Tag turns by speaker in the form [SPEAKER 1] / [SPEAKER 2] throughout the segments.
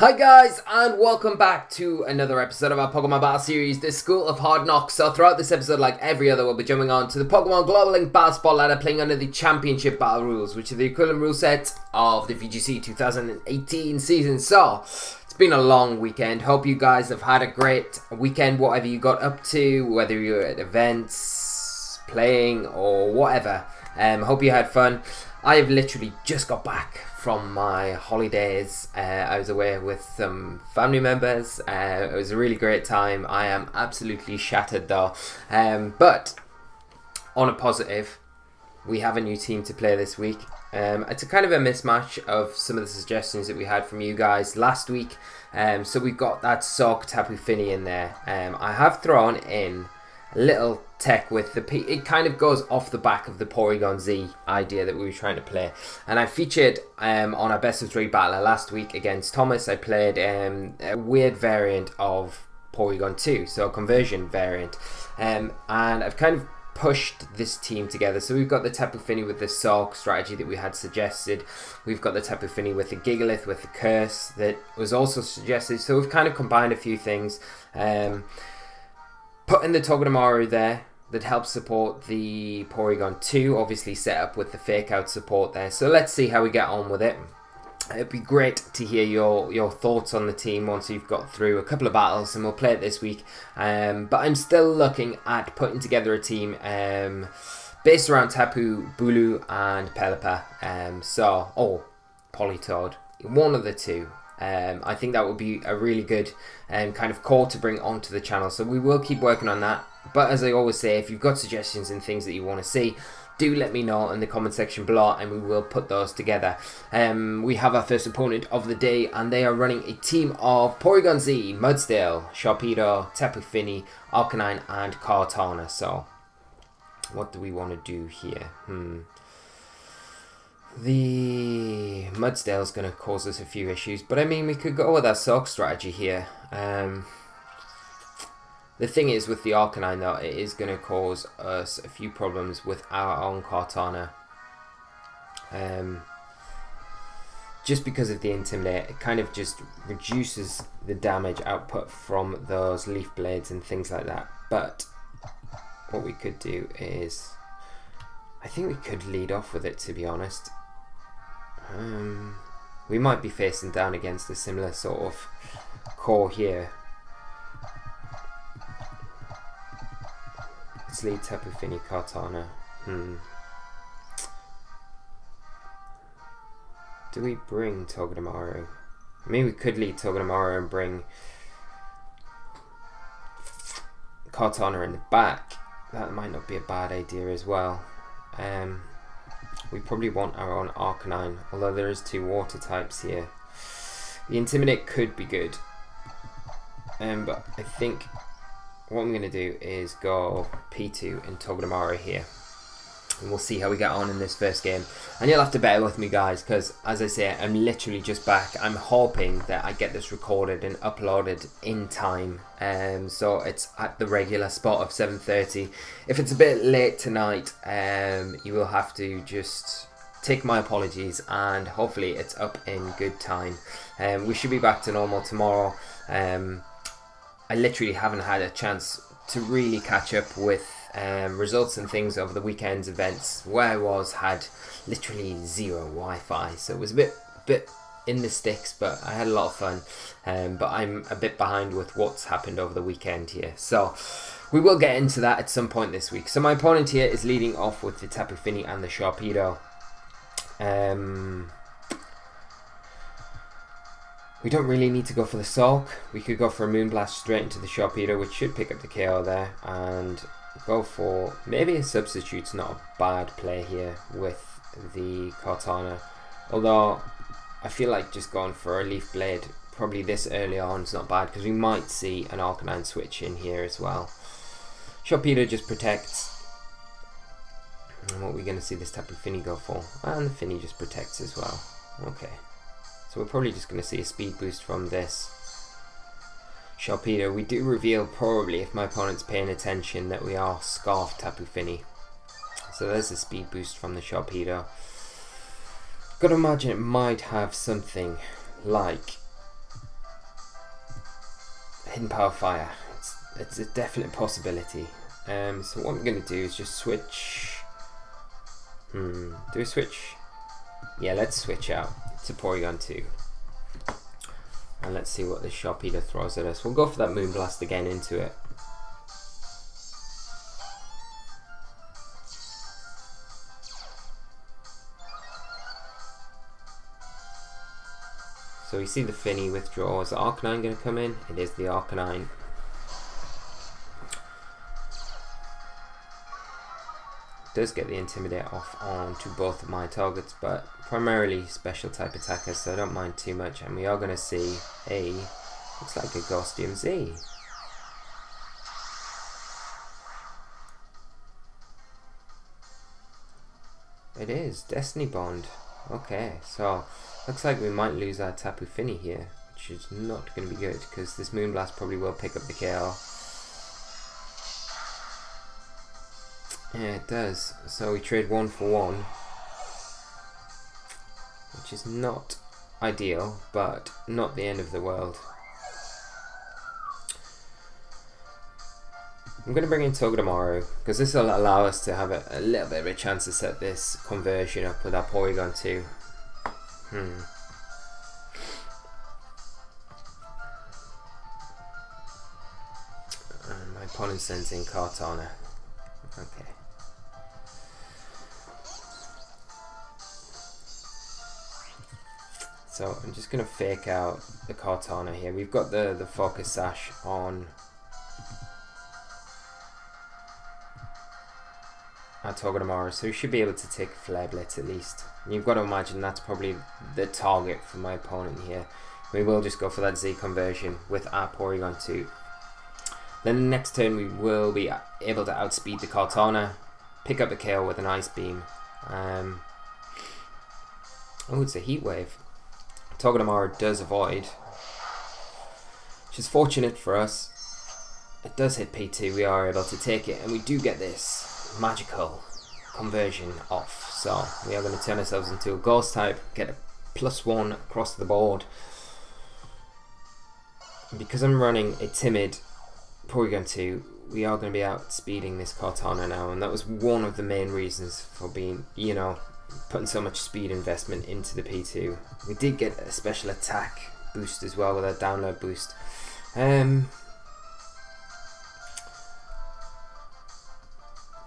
[SPEAKER 1] Hi guys, and welcome back to another episode of our Pokemon Battle Series, the School of Hard Knocks. So throughout this episode, like every other, we'll be jumping on to the Pokemon Global Link Battle Spot ladder, playing under the Championship Battle rules, which are the equivalent rule set of the VGC 2018 season. So, it's been a long weekend. Hope you guys have had a great weekend, whatever you got up to, whether you're at events, playing, or whatever. Hope you had fun. I have literally just got back from my holidays. I was away with some family members. It was a really great time. I am absolutely shattered though. But on a positive, we have a new team to play this week. It's a kind of a mismatch of some of the suggestions that we had from you guys last week. So we've got that Sock Tapu Fini in there. I have thrown in a little tech with the it kind of goes off the back of the Porygon Z idea that we were trying to play, and I featured on our best of 3 battler last week against Thomas. I played a weird variant of Porygon 2, so a conversion variant, and I've kind of pushed this team together. So we've got the Tapu Fini with the Sulk strategy that we had suggested. We've got the Tapu Fini with the Gigalith with the Curse that was also suggested. So we've kind of combined a few things. Put in the Togedemaru there that helps support the Porygon 2, obviously set up with the fake out support there. So let's see how we get on with it. It'd be great to hear your thoughts on the team once you've got through a couple of battles, and we'll play it this week. But I'm still looking at putting together a team based around Tapu, Bulu and Pelipper. Politoed, one of the two. I think that would be a really good kind of core to bring onto the channel. So we will keep working on that. But as I always say, if you've got suggestions and things that you want to see, do let me know in the comment section below and we will put those together. We have our first opponent of the day, and they are running a team of Porygon Z, Mudsdale, Sharpedo, Tapu Fini, Arcanine and Kartana. So what do we want to do here? The Mudsdale is going to cause us a few issues, but I mean, we could go with our Sock strategy here. The thing is with the Arcanine though, it is going to cause us a few problems with our own Kartana. Just because of the Intimidate, it kind of just reduces the damage output from those Leaf Blades and things like that. But what we could do is, I think we could lead off with it, to be honest. We might be facing down against a similar sort of core here. Let's lead Tapu Fini, Kartana. Do we bring Togedemaru? I mean, we could lead Togedemaru and bring Kartana in the back. That might not be a bad idea as well. We probably want our own Arcanine, although there is 2 water types here. The Intimidate could be good, but I think what I'm going to do is go P2 and Togedemaru here, and we'll see how we get on in this first game. And you'll have to bear with me guys, because as I say, I'm literally just back. I'm hoping that I get this recorded and uploaded in time, so it's at the regular spot of 7:30. If it's a bit late tonight, you will have to just take my apologies, and hopefully it's up in good time. We should be back to normal tomorrow. I literally haven't had a chance to really catch up with results and things over the weekend's events. Where I had literally 0 Wi-Fi, so it was a bit in the sticks, but I had a lot of fun. But I'm a bit behind with what's happened over the weekend here, so we will get into that at some point this week. So my opponent here is leading off with the Tapu Fini and the Sharpedo. We don't really need to go for the Sulk. We could go for a Moonblast straight into the Sharpedo, which should pick up the KO there, and go for maybe a substitute's not a bad play here with the Kartana. Although I feel like just going for a Leaf Blade probably this early on is not bad, because we might see an Arcanine switch in here as well. Sharpedo just protects. And what are we going to see this Tapu Fini go for? And the Fini just protects as well. Okay. So we're probably just going to see a speed boost from this Sharpedo. We do reveal probably, if my opponent's paying attention, that we are Scarf Tapu Fini. So there's a speed boost from the Sharpedo. Gotta imagine it might have something like hidden power fire. It's a definite possibility. So what I'm going to do is just switch. Do we switch? Yeah, let's switch out to Porygon 2. And let's see what this Sharp Eater throws at us. We'll go for that Moonblast again into it. So we see the Finny withdraw. Is the Arcanine going to come in? It is the Arcanine. Does get the Intimidate off onto both of my targets, but primarily special type attackers, so I don't mind too much. And we are going to see a, looks like a Ghostium Z. It is Destiny Bond. Okay, so looks like we might lose our Tapu Fini here, which is not going to be good because this Moonblast probably will pick up the KO. Yeah, it does. So we trade 1 for 1, which is not ideal, but not the end of the world. I'm going to bring in Togedemaru because this will allow us to have a little bit of a chance to set this conversion up with our Porygon 2. And my opponent sends in Kartana. Okay. So I'm just going to fake out the Kartana here. We've got the Focus Sash on our Togedemaru, so we should be able to take a Flare Blitz at least. And you've got to imagine that's probably the target for my opponent here. We will just go for that Z conversion with our Porygon 2. Then the next turn we will be able to outspeed the Kartana, pick up the KO with an Ice Beam. Oh, it's a Heat Wave. Togedemaru does avoid, which is fortunate for us. It does hit P2, we are able to take it, and we do get this magical conversion off. So we are going to turn ourselves into a Ghost type, get a +1 across the board. And because I'm running a timid Porygon 2, we are going to be outspeeding this Kartana now, and that was one of the main reasons for being, putting so much speed investment into the P2. We did get a special attack boost as well with our download boost. I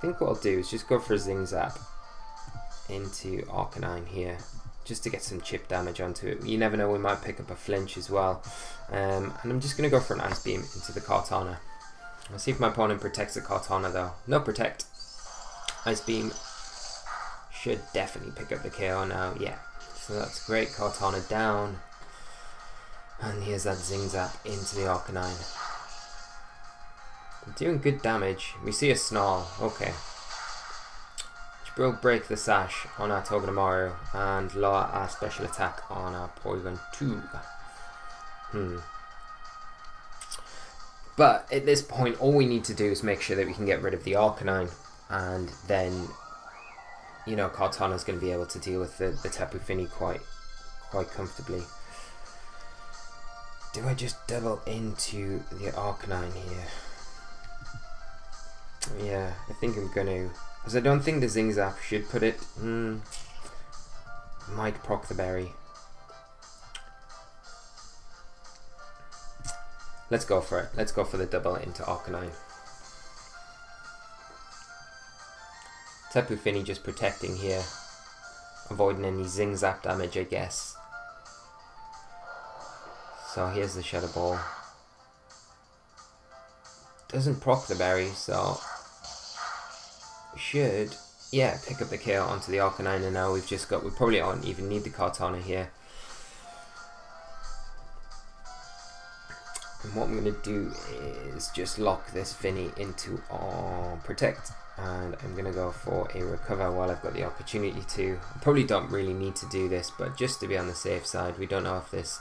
[SPEAKER 1] think what I'll do is just go for a Zing Zap into Arcanine here, just to get some chip damage onto it. You never know, we might pick up a flinch as well. And I'm just going to go for an Ice Beam into the Kartana. I'll see if my opponent protects the Kartana though. No protect. Ice Beam should definitely pick up the KO now. Yeah, so that's great. Kartana down. And here's that Zing Zap into the Arcanine. Doing good damage. We see a Snarl. Okay. Which will break the Sash on our Togedemaru and lower our special attack on our Porygon 2. But at this point, all we need to do is make sure that we can get rid of the Arcanine, and then, Kartana's going to be able to deal with the Tapu Fini quite comfortably. Do I just double into the Arcanine here? Yeah, I think I'm going to, because I don't think the Zing Zap should put it. Might proc the berry. Let's go for it. Let's go for the double into Arcanine. Tapu Fini just protecting here, avoiding any Zing Zap damage, I guess. So here's the Shadow Ball. Doesn't proc the berry, so we should, pick up the KO onto the Arcanine, and now we probably don't even need the Kartana here. And what I'm going to do is just lock this Finny into Protect, and I'm going to go for a Recover while I've got the opportunity to. I probably don't really need to do this, but just to be on the safe side, we don't know if this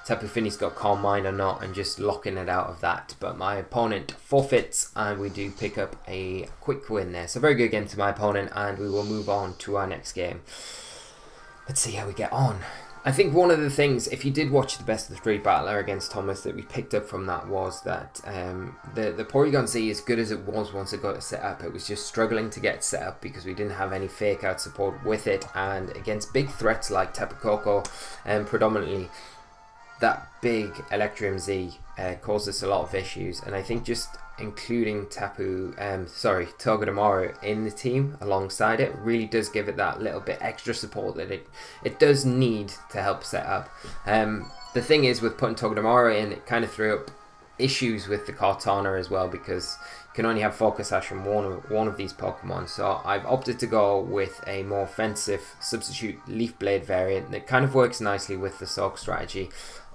[SPEAKER 1] Tapu Fini's got Calm Mind or not, and just locking it out of that. But my opponent forfeits, and we do pick up a quick win there. So very good game to my opponent, and we will move on to our next game. Let's see how we get on. I think one of the things, if you did watch the best of the three battler against Thomas, that we picked up from that was that the Porygon Z, as good as it was once it got set up, it was just struggling to get set up because we didn't have any fake out support with it, and against big threats like Tapu Koko, predominantly that big Electrium Z caused us a lot of issues, and I think just including Togedemaru in the team alongside it really does give it that little bit extra support that it does need to help set up. The thing is, with putting Togedemaru in, it kind of threw up issues with the Kartana as well, because you can only have Focus Sash from one of these Pokemon. So I've opted to go with a more offensive substitute Leaf Blade variant that kind of works nicely with the Soak strategy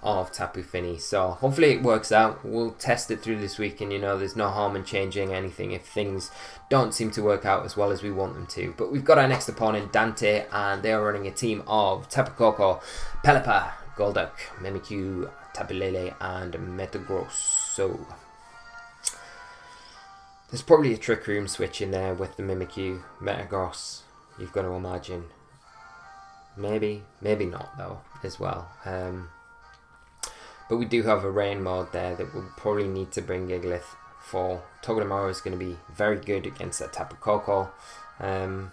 [SPEAKER 1] of Tapu Fini. So hopefully it works out. We'll test it through this week, and there's no harm in changing anything if things don't seem to work out as well as we want them to. But we've got our next opponent, Dante, and they are running a team of Tapu Koko, Pelipper, Golduck, Mimikyu, Tapu Lele, and Metagross. So there's probably a Trick Room switch in there with the Mimikyu, Metagross, you've got to imagine. Maybe not though as well. But we do have a rain mode there that we'll probably need to bring Gigalith for. Togedemaru is going to be very good against that Tapu Koko. The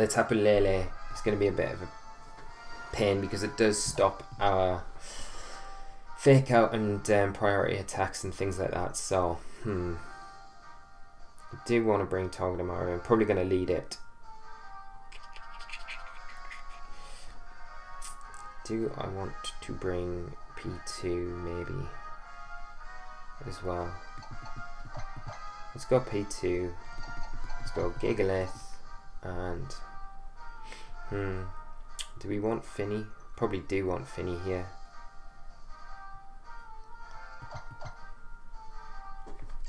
[SPEAKER 1] Tapu Lele is going to be a bit of a pain because it does stop our fake out and priority attacks and things like that. So, I do want to bring Togedemaru. I'm probably going to lead it. Do I want to bring P2 maybe as well? Let's go P2. Let's go Gigalith. And do we want Finny? Probably do want Finny here.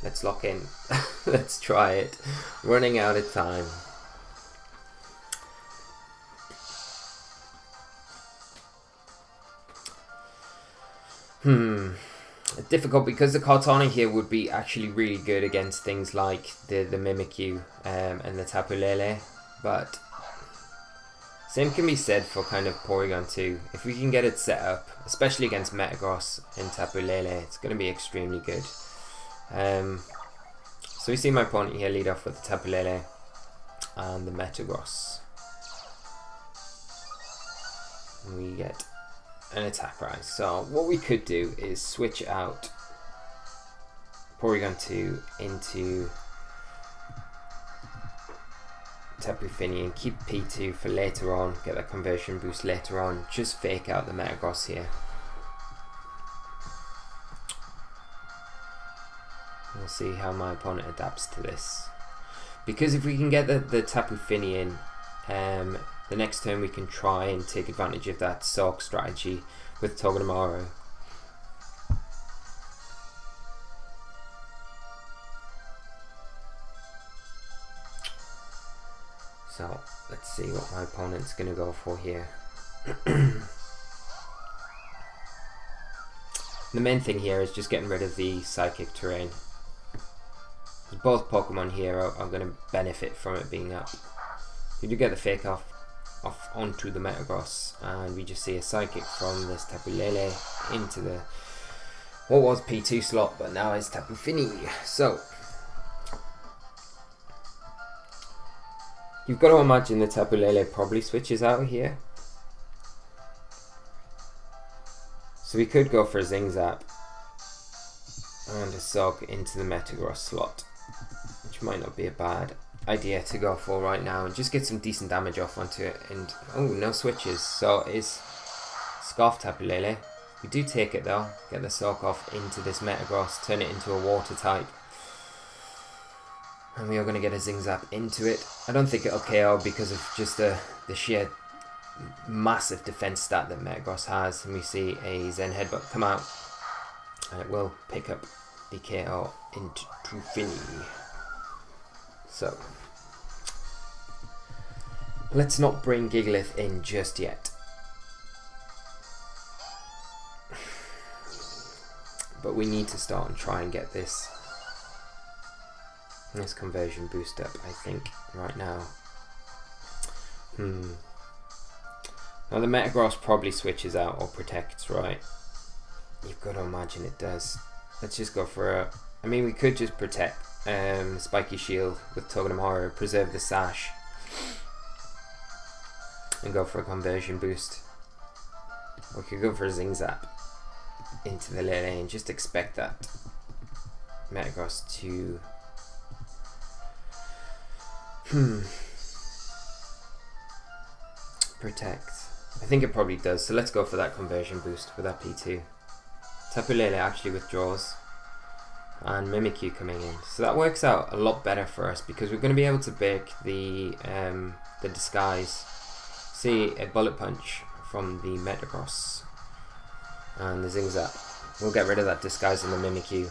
[SPEAKER 1] Let's lock in. Let's try it. Running out of time. Difficult because the Kartana here would be actually really good against things like the Mimikyu and the Tapu Lele, but same can be said for kind of Porygon too. If we can get it set up, especially against Metagross and Tapu Lele, it's going to be extremely good. So we see my opponent here lead off with the Tapu Lele and the Metagross. And we get an attack rise. So what we could do is switch out Porygon 2 into Tapu Fini and keep P2 for later on, get that conversion boost later on, just fake out the Metagross here. We'll see how my opponent adapts to this. Because if we can get the Tapu Fini in, the next turn we can try and take advantage of that Soak strategy with Togedemaru. So let's see what my opponent's going to go for here. The main thing here is just getting rid of the Psychic terrain. Both Pokemon here are going to benefit from it being up. You do get the fake off onto the Metagross, and we just see a Psychic from this Tapu Lele into the what was P2 slot, but now is Tapu Fini. So you've got to imagine the Tapu Lele probably switches out here. So we could go for a Zing Zap and a Soak into the Metagross slot, which might not be a bad idea to go for right now, and just get some decent damage off onto it. And oh, no switches, so it is Scarf Tapu Lele. We do take it though, get the Soak off into this Metagross, turn it into a water type, and we are going to get a Zing Zap into it. I don't think it'll KO because of just the sheer massive defense stat that Metagross has, and we see a Zen Headbutt come out, and it will pick up the KO into Fini. So let's not bring Gigalith in just yet. But we need to start and try and get this conversion boost up, I think, right now. Now the Metagross probably switches out or protects, right? You've got to imagine it does. Let's just go for a... I mean, we could just protect Spiky Shield with Togedemaru, preserve the Sash, and go for a conversion boost. Or we could go for a Zing Zap into the Lele and just expect that Metagross to... protect. I think it probably does, so let's go for that conversion boost with that P2. Tapu Lele actually withdraws, and Mimikyu coming in, so that works out a lot better for us because we're going to be able to break the disguise. See a Bullet Punch from the Metagross and the Zing Zap. We'll get rid of that disguise in the Mimikyu.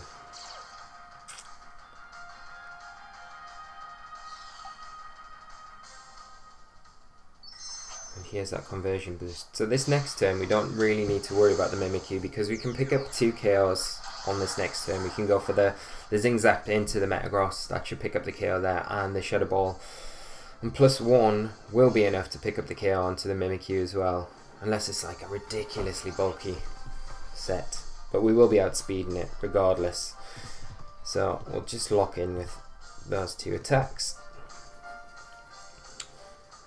[SPEAKER 1] Here's that conversion boost. So this next turn we don't really need to worry about the Mimikyu because we can pick up 2 KOs on this next turn. We can go for the Zing Zap into the Metagross. That should pick up the KO there, and the Shadow Ball. And +1 will be enough to pick up the KO onto the Mimikyu as well. Unless it's like a ridiculously bulky set. But we will be outspeeding it regardless. So we'll just lock in with those 2 attacks.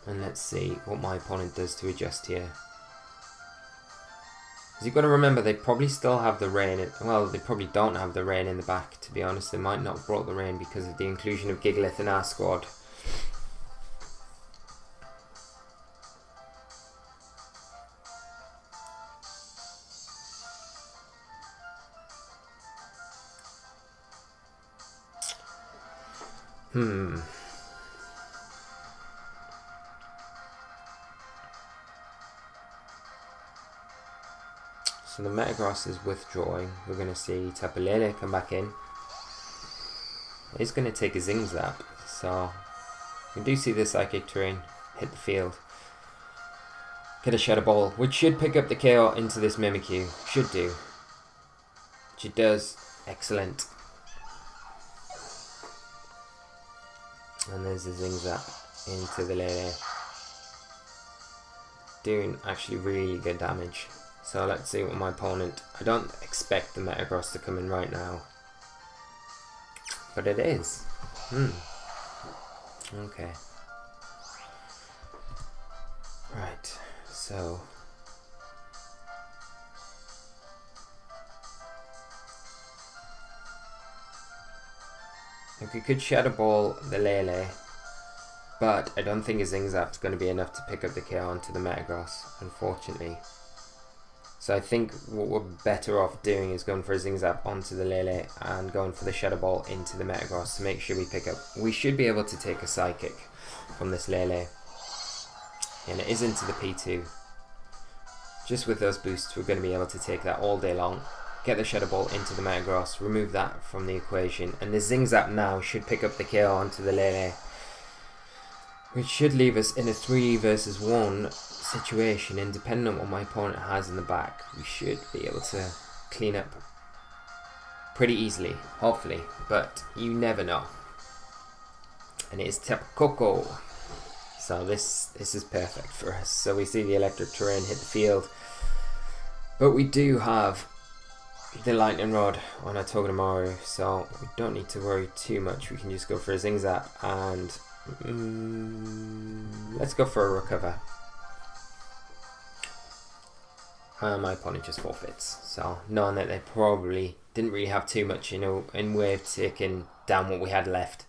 [SPEAKER 1] And let's see what my opponent does to adjust here. Because you've got to remember, they probably still have the rain. Well, they probably don't have the rain in the back, to be honest. They might not have brought the rain because of the inclusion of Gigalith in our squad. So the Metagross is withdrawing. We're going to see Tapu Lele come back in. He's going to take a Zing Zap. So we do see the Psychic Terrain hit the field. Get a Shadow Ball, which should pick up the KO into this Mimikyu. Should do. Which it does. Excellent. And there's a Zing Zap into the Lele. Doing actually really good damage. So let's see what my opponent... I don't expect the Metagross to come in right now. But it is. Okay. Right. So... If we could Shadow Ball the Lele, but I don't think a Zing Zap's going to be enough to pick up the KO onto the Metagross, unfortunately. So I think what we're better off doing is going for a Zing Zap onto the Lele and going for the Shadow Ball into the Metagross to make sure we pick up. We should be able to take a Psychic from this Lele. And it is into the P2. Just with those boosts, we're going to be able to take that all day long. Get the Shadow Ball into the Metagross, remove that from the equation. And the Zing Zap now should pick up the KO onto the Lele, which should leave us in a 3 versus 1 situation, and depending on what my opponent has in the back, we should be able to clean up pretty easily, hopefully, but you never know. And it is Tapu Koko, so this is perfect for us. So we see the Electric Terrain hit the field, but we do have the Lightning Rod on our Togedemaru, so we don't need to worry too much. We can just go for a Zing Zap and let's go for a Recover. My opponent just forfeits, so knowing that they probably didn't really have too much, in way of taking down what we had left.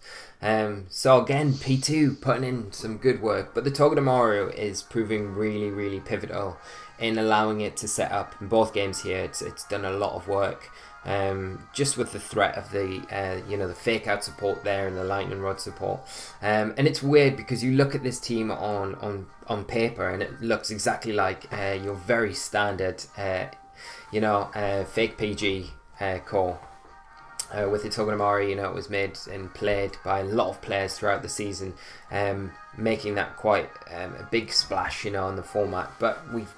[SPEAKER 1] So again, P2 putting in some good work, but the Togedemaru is proving really, really pivotal in allowing it to set up in both games here. It's done a lot of work. Just with the threat of the the fake out support there and the lightning rod support, and it's weird because you look at this team on paper and it looks exactly like your very standard FakePG core. With the Togedemaru, it was made and played by a lot of players throughout the season, making that quite a big splash, on the format. But we've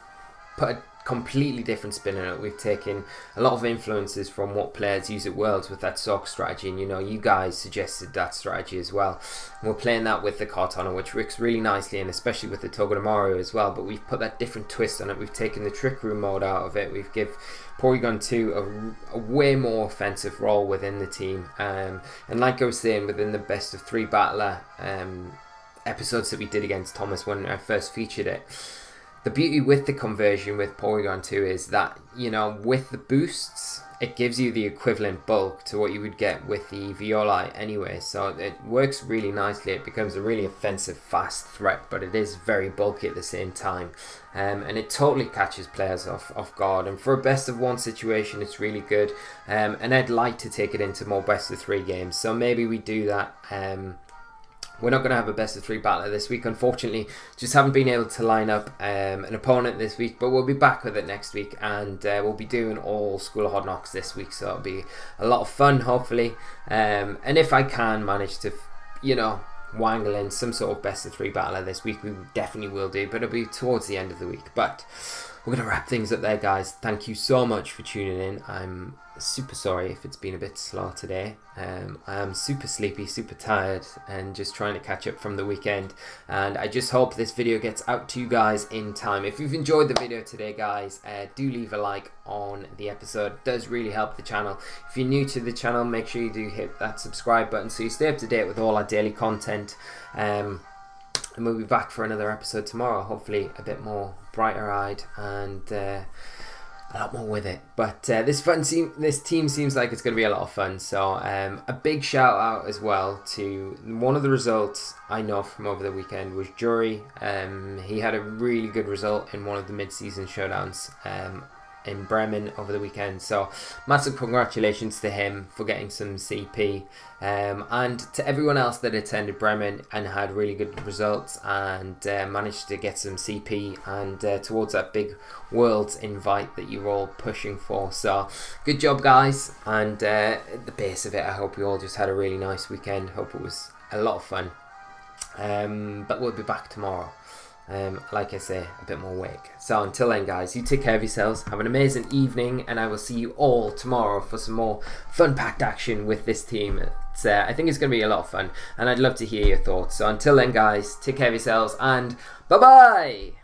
[SPEAKER 1] put a completely different spin on it. We've taken a lot of influences from what players use at Worlds with that sock strategy, and you know, you guys suggested that strategy as well. And we're playing that with the Kartana, which works really nicely, and especially with the Togedemaru as well, but we've put that different twist on it. We've taken the Trick Room mode out of it. We've give Porygon 2 a way more offensive role within the team, and like I was saying, within the best of 3 battler episodes that we did against Thomas when I first featured it, the beauty with the conversion with Porygon 2 is that, you know, with the boosts, it gives you the equivalent bulk to what you would get with the Violi anyway. So it works really nicely. It becomes a really offensive, fast threat, but it is very bulky at the same time. And it totally catches players off guard. And for a best of 1 situation, it's really good. And I'd like to take it into more best of 3 games. So maybe we do that. We're not going to have a best of 3 battler this week, unfortunately. Just haven't been able to line up an opponent this week, but we'll be back with it next week, and we'll be doing all School of Hard Knocks this week, so it'll be a lot of fun, hopefully. And if I can manage to, you know, wangle in some sort of best of 3 battler this week, we definitely will do, but it'll be towards the end of the week. But we're going to wrap things up there, guys. Thank you so much for tuning in. I'm super sorry if it's been a bit slow today. I am super sleepy, super tired, and just trying to catch up from the weekend. And I just hope this video gets out to you guys in time. If you've enjoyed the video today, guys, do leave a like on the episode. It does really help the channel. If you're new to the channel, make sure you do hit that subscribe button so you stay up to date with all our daily content. And we'll be back for another episode tomorrow, hopefully a bit more brighter-eyed and a lot more with it. But this team seems like it's going to be a lot of fun. So a big shout out as well to one of the results I know from over the weekend was Jury. He had a really good result in one of the mid-season showdowns in Bremen over the weekend, so massive congratulations to him for getting some CP, and to everyone else that attended Bremen and had really good results and managed to get some CP and towards that big Worlds invite that you're all pushing for. So good job, guys, and at the base of it, I hope you all just had a really nice weekend. Hope it was a lot of fun, but we'll be back tomorrow. Like I say, a bit more awake. So until then, guys, you take care of yourselves, have an amazing evening, and I will see you all tomorrow for some more fun-packed action with this team. I think it's going to be a lot of fun, and I'd love to hear your thoughts. So until then, guys, take care of yourselves, and bye-bye!